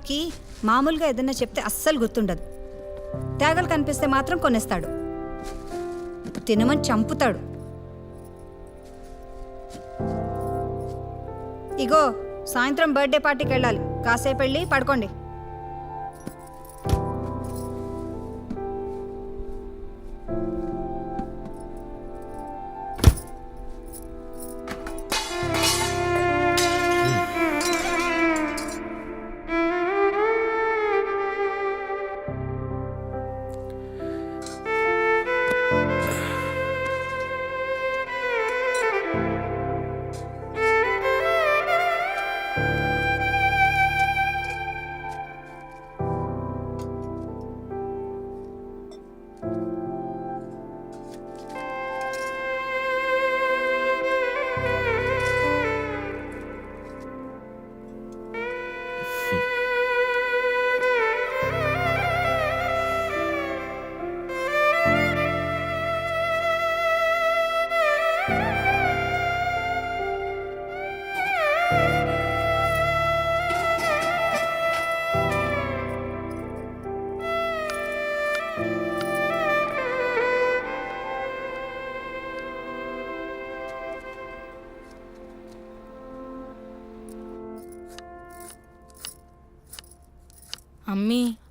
బావకి మామూలుగా ఏదైనా చెప్తే అస్సలు గుర్తుండదు. తేగలు కనిపిస్తే మాత్రం కొనేస్తాడు. తినమని చంపుతాడు. ఇగో సాయంత్రం బర్త్డే పార్టీకి వెళ్ళాలి. కాసేపు వెళ్ళి పడుకోండి.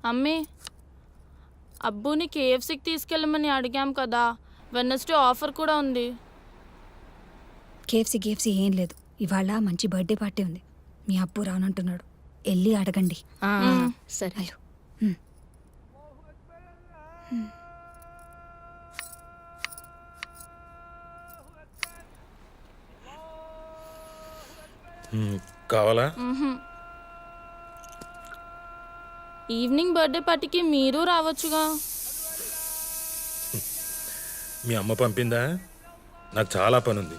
అమ్మీ అబ్బుని కేఎఫ్సీకి తీసుకెళ్ళమని అడిగాం కదా, వెన్నస్డే ఆఫర్ కూడా ఉంది. కేఎఫ్సీ ఏం లేదు. ఇవాళ మంచి బర్త్డే పార్టీ ఉంది. మీ అప్పు రానంటున్నాడు. వెళ్ళి అడగండి. సరే. అయ్యో కావాలా? ఈవినింగ్ బర్త్డే పార్టీకి మీరు రావచ్చుగా. మీ అమ్మ పంపిందా? నాకు చాలా పని ఉంది,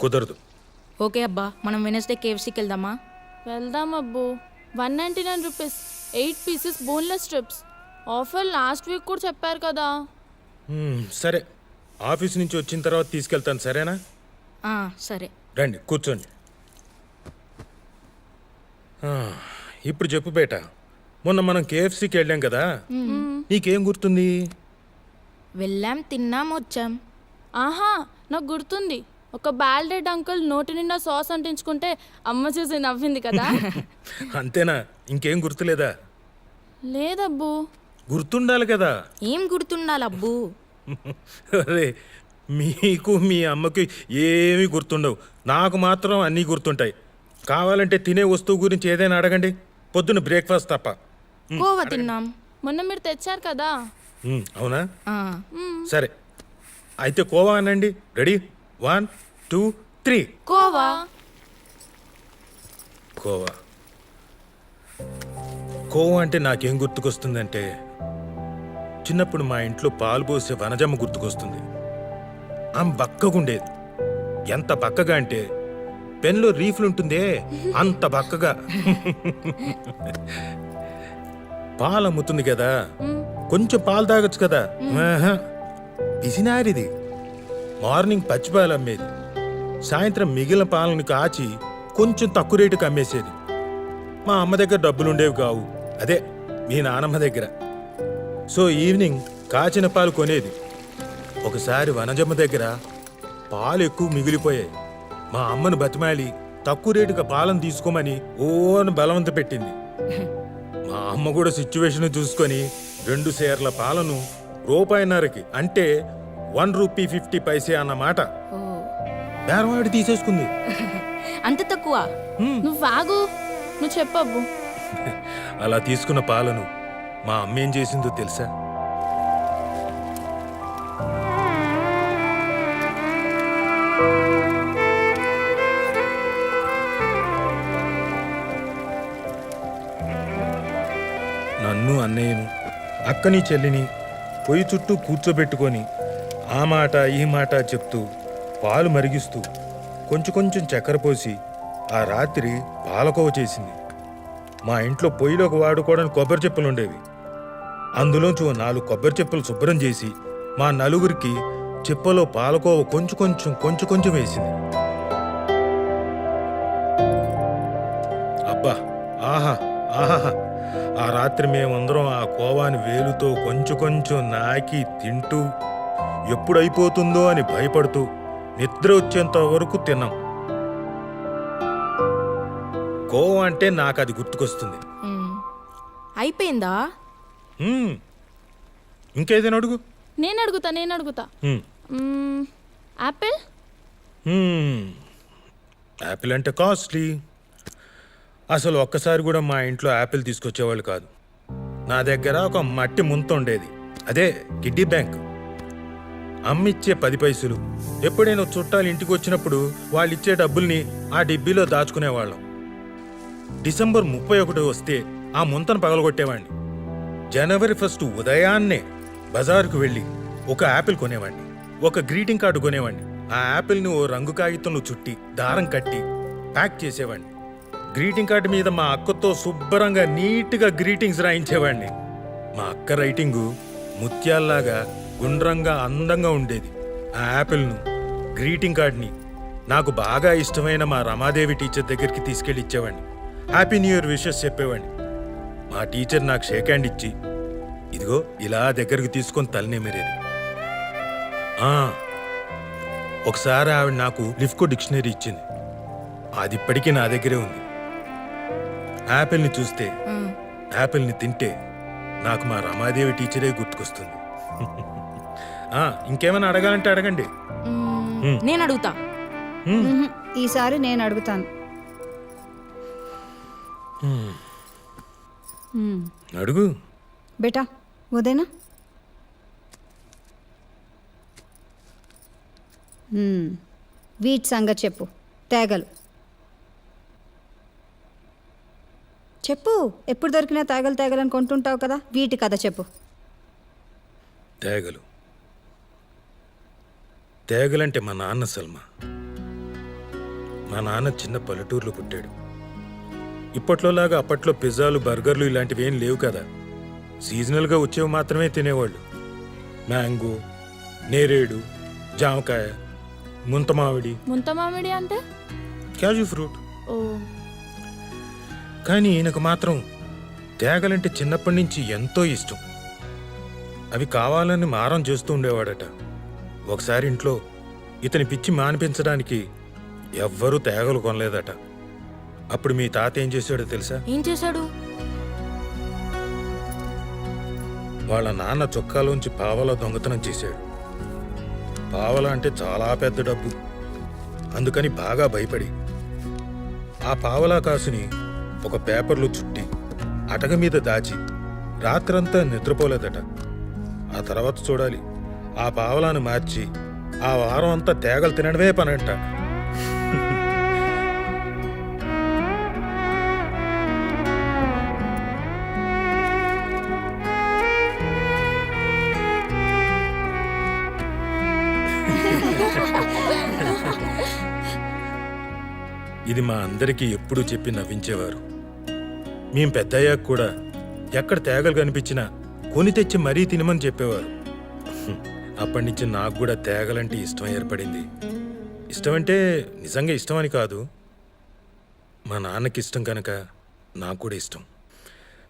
కుదరదు. ఓకే అబ్బా, మనం వెనస్డే కేఎఫ్సీకి వెళ్దామా? వెళ్దాం అబ్బు. 199 rupees 8 pieces boneless strips. Offer last week కూడా చెప్పారు కదా. సరే, ఆఫీస్ నుంచి వచ్చిన తర్వాత తీసుకెళ్తాను, సరేనా? సరే రండి కూర్చోండి. ఇప్పుడు చెప్పు బేటా, మొన్న మనం కేఎఫ్సీకి వెళ్ళాం కదా, నీకేం గుర్తుంది? వెళ్ళాం, తిన్నాం, వచ్చాం. ఆహా, నాకు గుర్తుంది. ఒక బాల్డెడ్ అంకుల్ నోటి నిండా సాస్ అంటించుకుంటే అమ్మ చూసి నవ్వింది కదా. అంతేనా? ఇంకేం గుర్తులేదా? లేదబ్బు. గుర్తుండాలి కదా. ఏం గుర్తుండాలి అబ్బు? అరే, మీకు మీ అమ్మకి ఏమీ గుర్తుండవు, నాకు మాత్రం అన్నీ గుర్తుంటాయి. కావాలంటే తినే వస్తువు గురించి ఏదైనా అడగండి, పొద్దున్న బ్రేక్ఫాస్ట్ తప్ప. కోవా తిన్నాం. మొన్న మీరు తెచ్చారు కదా. అవునా? సరే, అయితే కోవా అనండి. రెడీ? 1 2 3. కోవా. కోవా కోవా అంటే నాకేం గుర్తుకొస్తుందంటే, చిన్నప్పుడు మా ఇంట్లో పాలు పోసే వనజమ్మ గుర్తుకొస్తుంది. ఆమె బక్కగుండేది. ఎంత బక్కగా అంటే పెన్లో రీఫ్లు ఉంటుందే అంత బక్కగా. పాలు అమ్ముతుంది కదా, కొంచెం పాలు తాగొచ్చు కదా. పిసినారిది. మార్నింగ్ పచ్చిపాలు అమ్మేది, సాయంత్రం మిగిలిన పాలను కాచి కొంచెం తక్కువ రేటుకి అమ్మేసేది. మా అమ్మ దగ్గర డబ్బులుండేవి కావు, అదే మీ నానమ్మ దగ్గర. సో ఈవినింగ్ కాచిన పాలు కొనేది. ఒకసారి వనజమ్మ దగ్గర పాలు ఎక్కువ మిగిలిపోయాయి. మా అమ్మను బతిమాలి తక్కువ రేటుగా పాలను తీసుకోమని ఓను బలవంత పెట్టింది. మా అమ్మ కూడా సిచ్యువేషన్ చూసుకొని 2 సేర్ల పాలను రూపాయిన్నరకి, అంటే 1 రూపీ 50 పైసే అన్నమాట, బేరవాడి తీసేసుకుంది. అంత తక్కువ? నువ్వు వాగు, నువ్వు చెప్పబ్బు. అలా తీసుకున్న పాలను మా అమ్మ ఏం చేసిందో తెలుసా? నన్ను, అన్నయ్యను, అక్కని, చెల్లిని పొయ్యి చుట్టూ కూర్చోబెట్టుకొని ఆ మాట ఈ మాట చెప్తూ పాలు మరిగిస్తూ కొంచెం కొంచెం చక్కెర పోసి ఆ రాత్రి పాలకోవ చేసింది. మా ఇంట్లో పొయ్యిలోకి వాడుకోవడానికి కొబ్బరి చెప్పులు ఉండేవి. అందులోంచి 4 కొబ్బరి చెప్పులు శుభ్రం చేసి మా నలుగురికి చెప్పలో పాలకోవ కొంచెం కొంచెం వేసింది. అబ్బా, ఆహా, ఆహా, ఆ రాత్రి మేమందరం ఆ కోవాని వేలుతో కొంచెం కొంచెం నాకి తింటూ ఎప్పుడైపోతుందో అని భయపడుతూ నిద్ర వచ్చేంత వరకు తిన్నాం. కోవా అంటే నాకు అది గుర్తుకొస్తుంది. అయిపోయిందా? హ్మ్. ఇంకేదైనా అడుగు. నేను అడుగుతా హ్మ్. యాపిల్. యాపిల్ అంటే కాస్ట్లీ. అసలు ఒక్కసారి కూడా మా ఇంట్లో యాపిల్ తీసుకొచ్చేవాళ్ళు కాదు. నా దగ్గర ఒక మట్టి ముంత ఉండేది, అదే కిడ్డీ బ్యాంక్. అమ్మిచ్చే 10 పైసలు. ఎప్పుడైనా చుట్టాలు ఇంటికి వచ్చినప్పుడు వాళ్ళు ఇచ్చే డబ్బుల్ని ఆ డిబ్బీలో దాచుకునేవాళ్ళం. డిసెంబర్ 31 వస్తే ఆ ముంతను పగలగొట్టేవాడిని. జనవరి 1 ఉదయాన్నే బజారుకు వెళ్ళి ఒక యాపిల్ కొనేవాడిని, ఒక గ్రీటింగ్ కార్డు కొనేవాడిని. ఆ యాపిల్ని ఓ రంగు కాగితంలో చుట్టి దారం కట్టి ప్యాక్ చేసేవాడిని. గ్రీటింగ్ కార్డు మీద మా అక్కతో శుభ్రంగా నీట్గా గ్రీటింగ్స్ రాయించేవాడిని. మా అక్క రైటింగు ముత్యాల్లాగా గుండ్రంగా అందంగా ఉండేది. ఆ యాపిల్ను, గ్రీటింగ్ కార్డ్ని నాకు బాగా ఇష్టమైన మా రమాదేవి టీచర్ దగ్గరికి తీసుకెళ్ళి ఇచ్చేవాడిని. హ్యాపీ న్యూ ఇయర్ విషెస్ చెప్పేవాడిని. మా టీచర్ నాకు షేక్ హ్యాండ్ ఇచ్చి, ఇదిగో ఇలా దగ్గరికి తీసుకొని తలనేమేరేది. ఒకసారి ఆవిడ నాకు లిఫ్కో డిక్షనరీ ఇచ్చింది. అది ఇప్పటికీ నా దగ్గరే ఉంది. యాపిల్ని చూస్తే, యాపిల్ని తింటే నాకు మా రమాదేవి టీచరే గుర్తుకొస్తుంది. ఇంకేమైనా అడగాలంటే అడగండి. నేను అడుగుతా. ఈసారి నేను అడుగుతాను. అడుగు బేటా, ఉదయనా? వీటి సంగతి చెప్పు. తేగలు చెప్పు. ఎప్పుడు దొరికినా తేగలు తేగలని కొంటుంటావు కదా, వీటి కథ చెప్పు. తేగలు తేగలంటే మా నాన్న సల్మా. మా నాన్న చిన్న పల్లెటూరులో పుట్టాడు. ఇప్పట్లోలాగా అప్పట్లో పిజ్జాలు, బర్గర్లు ఇలాంటివి ఏం లేవు కదా. సీజనల్గా వచ్చేవి మాత్రమే తినేవాళ్ళు. మ్యాంగో, నేరేడు, జామకాయ, ముంతమామిడి అంటే క్యాజు ఫ్రూట్. ఓ. కానీ ఈయనకు మాత్రం తేగలంటే చిన్నప్పటి నుంచి ఎంతో ఇష్టం. అవి కావాలని మారం చేస్తూ ఉండేవాడట. ఒకసారి ఇంట్లో ఇతని పిచ్చి మానిపించడానికి ఎవ్వరూ తేగలు కొనలేదట. అప్పుడు మీ తాత ఏం చేశాడో తెలుసా? ఏం చేశాడు? వాళ్ళ నాన్న చొక్కాలోంచి పావలా దొంగతనం చేశాడు. పావలా అంటే చాలా పెద్ద డబ్బు. అందుకని బాగా భయపడి ఆ పావలా కాసుని ఒక పేపర్లో చుట్టి అటక మీద దాచి రాత్రంతా నిద్రపోలేదట. ఆ తర్వాత చూడాలి, ఆ పావలాను మార్చి ఆ వారం అంతా తేగలు తినడమే పనంట. ఇది మా అందరికీ ఎప్పుడూ చెప్పి నవ్వించేవారు. మేం పెద్దయ్యాక కూడా ఎక్కడ తేగలు కనిపించినా కొని తెచ్చి మరీ తినమని చెప్పేవారు. అప్పటి నుంచి నాకు కూడా తేగలంటే ఇష్టం ఏర్పడింది. ఇష్టమంటే నిజంగా ఇష్టమని కాదు, మా నాన్నకి ఇష్టం కనుక నాకు కూడా ఇష్టం.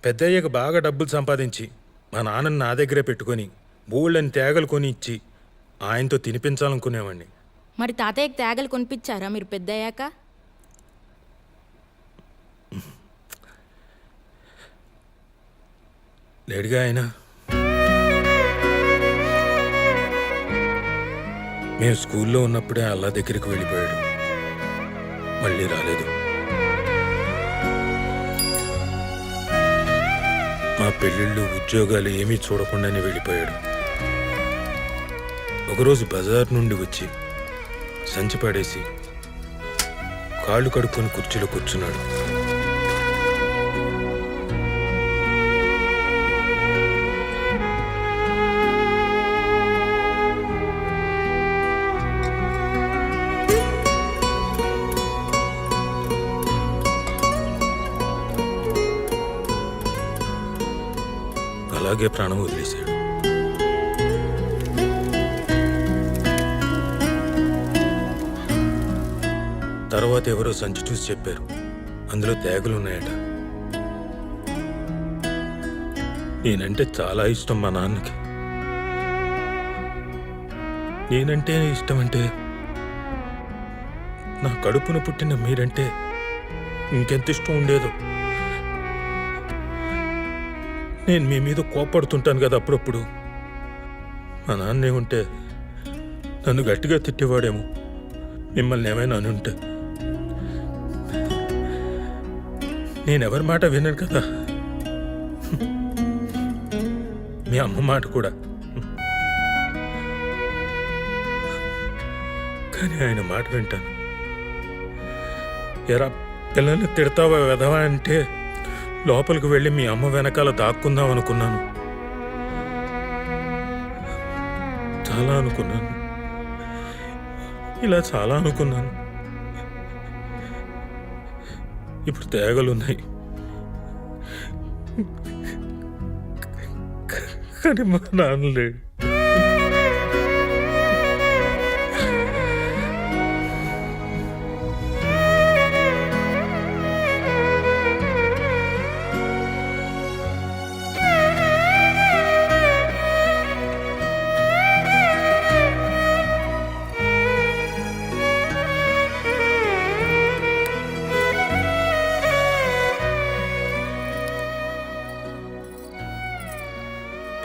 పెద్దయ్యాక బాగా డబ్బులు సంపాదించి మా నాన్నని నా దగ్గరే పెట్టుకొని బోళ్ళని తేగలు కొని ఇచ్చి ఆయనతో తినిపించాలనుకునేవాడిని. మరి తాతయ్యకి తేగలు కొనిపించారా మీరు పెద్దయ్యాక? లేడుగా ఆయన. మేము స్కూల్లో ఉన్నప్పుడే అల్లా దగ్గరికి వెళ్ళిపోయాడు. మళ్ళీ రాలేదు. మా పెళ్ళిళ్ళు, ఉద్యోగాలు ఏమీ చూడకుండానే వెళ్ళిపోయాడు. ఒకరోజు బజార్ నుండి వచ్చి సంచి పడేసి కాళ్ళు కడుక్కొని కుర్చీలో కూర్చున్నాడు. అలాగే ప్రాణం వదిలేశాడు. తర్వాత ఎవరో సంచి చూసి చెప్పారు, అందులో తేగలున్నాయట. నేనంటే చాలా ఇష్టం మా నాన్నకి. నేనంటే ఇష్టం అంటే నా కడుపున పుట్టిన మీరంటే ఇంకెంత ఇష్టం ఉండేదో. నేను మీ మీద కోపడుతుంటాను కదా అప్పుడప్పుడు. మా నాన్నే ఉంటే నన్ను గట్టిగా తిట్టేవాడేమో, మిమ్మల్ని ఏమైనా అని ఉంటే. నేనెవరి మాట వినను కదా, మీ అమ్మ మాట కూడా. కానీ ఆయన మాట వింటాను. ఎరా పిల్లల్ని తిడతావా వెధవా అంటే లోపలికి వెళ్ళి మీ అమ్మ వెనకాల దాక్కుందాం అనుకున్నాను. చాలా అనుకున్నాను, ఇలా చాలా అనుకున్నాను. ఇప్పుడు తేగలున్నాయి, కానీ మా నాన్న లేడు.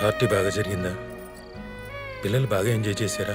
పార్టీ బాగా జరిగిందా? పిల్లలు బాగా ఎంజాయ్ చేశారా?